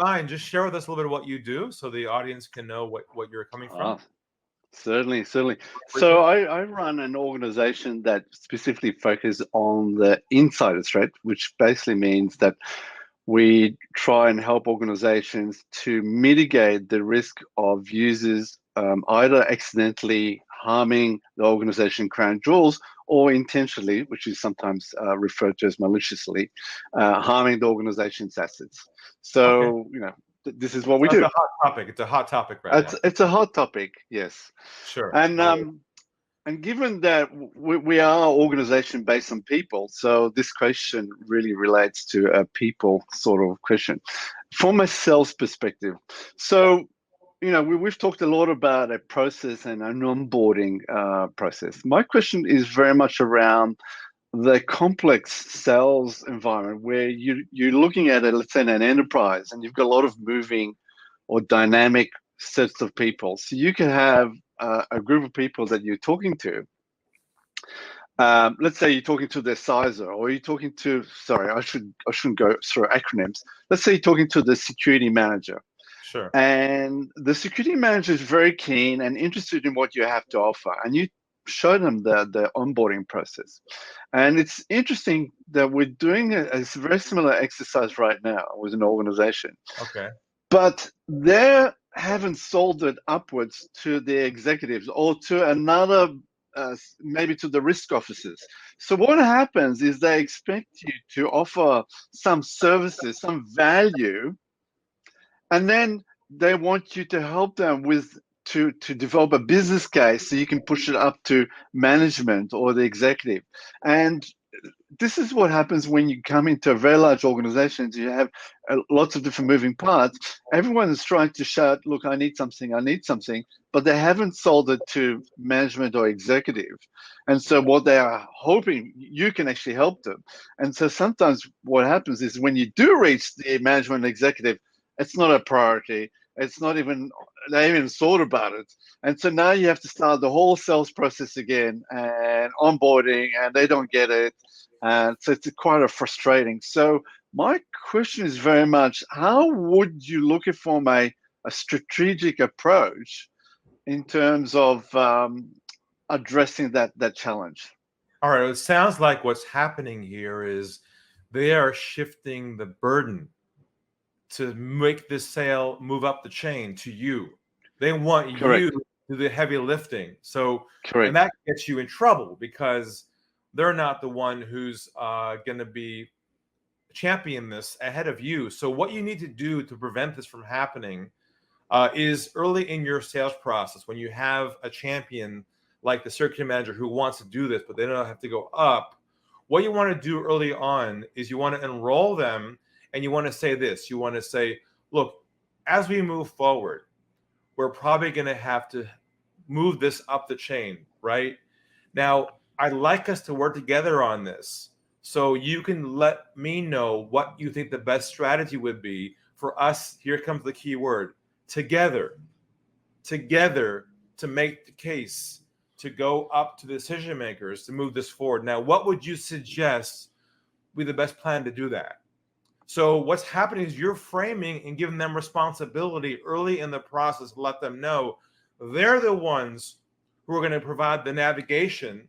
mind, just share with us a little bit of what you do so the audience can know what you're coming from? Certainly. So I run an organization that specifically focuses on the insider threat, which basically means that we try and help organizations to mitigate the risk of users either accidentally harming the organization crown jewels or intentionally, which is sometimes referred to as maliciously, harming the organization's assets. So, this is what we do. It's a hot topic. It's a hot topic right now. It's a hot topic, yes. Sure. And given that we are an organization based on people, so this question really relates to a people sort of question. From a sales perspective, so we've talked a lot about a process and an onboarding process. My question is very much around the complex sales environment where you're looking at it, let's say in an enterprise, and you've got a lot of moving or dynamic sets of people. So you can have a group of people that you're talking to. Let's say you're talking to the CISO, or you're talking to, sorry, I shouldn't go through acronyms. Let's say you're talking to the security manager. Sure. And the security manager is very keen and interested in what you have to offer, and you show them the onboarding process. And it's interesting that we're doing a very similar exercise right now with an organization. Okay. But they haven't sold it upwards to the executives or to another, maybe to the risk officers. So what happens is they expect you to offer some services, some value, and then they want you to help them with to develop a business case so you can push it up to management or the executive. And this is what happens when you come into a very large organization. You have lots of different moving parts. Everyone is trying to shout, look, I need something, but they haven't sold it to management or executive. And so what they are hoping, you can actually help them. And so sometimes what happens is when you do reach the management executive, it's not a priority. It's not even, they haven't even thought about it. And so now you have to start the whole sales process again and onboarding, and they don't get it. And so it's quite frustrating. So my question is very much, how would you look at from a strategic approach in terms of addressing that challenge? All right. It sounds like what's happening here is they are shifting the burden to make this sale move up the chain to you. They want Correct. you to do the heavy lifting. So, Correct. And that gets you in trouble because they're not the one who's going to be champion this ahead of you. So what you need to do to prevent this from happening is early in your sales process, when you have a champion like the circuit manager who wants to do this, but they don't have to go up, what you want to do early on is you want to enroll them. And you want to say this, you want to say, look, as we move forward, we're probably going to have to move this up the chain, right? Now, I'd like us to work together on this. So you can let me know what you think the best strategy would be for us. Here comes the key word, together to make the case, to go up to the decision makers, to move this forward. Now, what would you suggest would be the best plan to do that? So what's happening is you're framing and giving them responsibility early in the process. Let them know they're the ones who are going to provide the navigation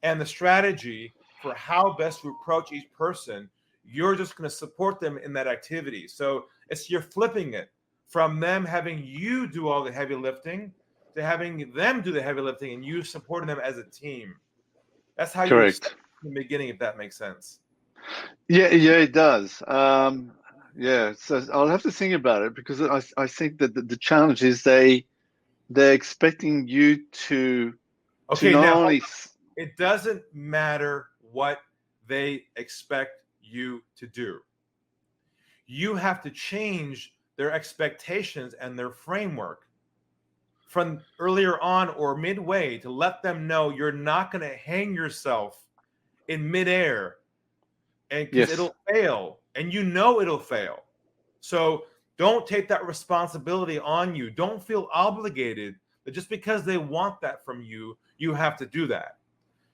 and the strategy for how best to approach each person. You're just going to support them in that activity. So you're flipping it from them having you do all the heavy lifting to having them do the heavy lifting and you supporting them as a team. That's how you start in the beginning, if that makes sense. Yeah, it does. So I'll have to think about it because I think that the challenge is they're expecting you to not only. It doesn't matter what they expect you to do. You have to change their expectations and their framework from earlier on or midway to let them know you're not going to hang yourself in midair. And because it'll fail, and it'll fail. So don't take that responsibility on you. Don't feel obligated that just because they want that from you, you have to do that.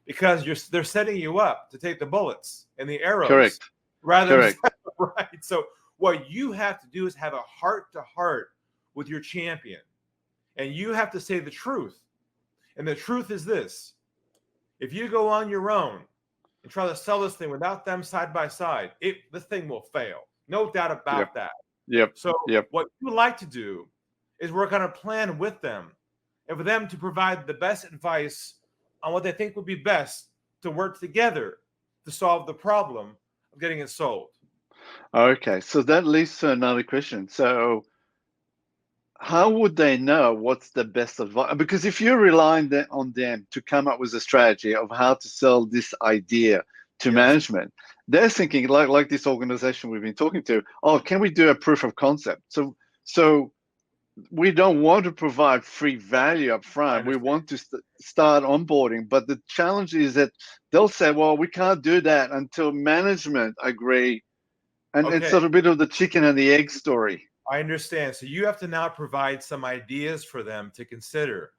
Because they're setting you up to take the bullets and the arrows. Correct. Rather than right. So What you have to do is have a heart-to-heart with your champion. And you have to say the truth. And the truth is this. If you go on your own and try to sell this thing without them side by side, this thing will fail. No doubt about that. So what you like to do is work on a plan with them and for them to provide the best advice on what they think would be best to work together to solve the problem of getting it sold. Okay, so that leads to another question. So how would they know what's the best advice? Because if you're relying on them to come up with a strategy of how to sell this idea to management, they're thinking like this organization we've been talking to, oh, can we do a proof of concept? So we don't want to provide free value up front. We want to start onboarding. But the challenge is that they'll say, well, we can't do that until management agree. And it's sort of a bit of the chicken and the egg story. I understand. So you have to now provide some ideas for them to consider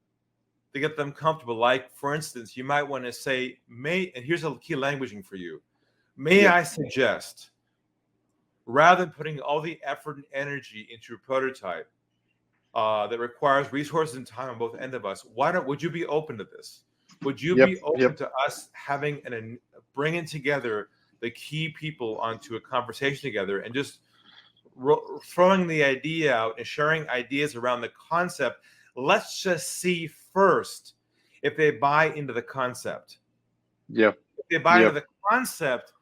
to get them comfortable. Like, for instance, you might want to say, and here's a key languaging for you. May I suggest, rather than putting all the effort and energy into a prototype that requires resources and time on both ends of us, would you be open to this? Would you be open to us having bringing together the key people onto a conversation together and just throwing the idea out and sharing ideas around the concept? Let's just see first if they buy into the concept. If they buy into the concept,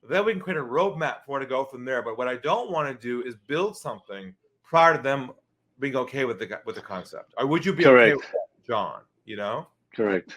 then we can create a roadmap for it to go from there. But what I don't want to do is build something prior to them being okay with the concept. Or would you be okay with that, John? You know? Correct.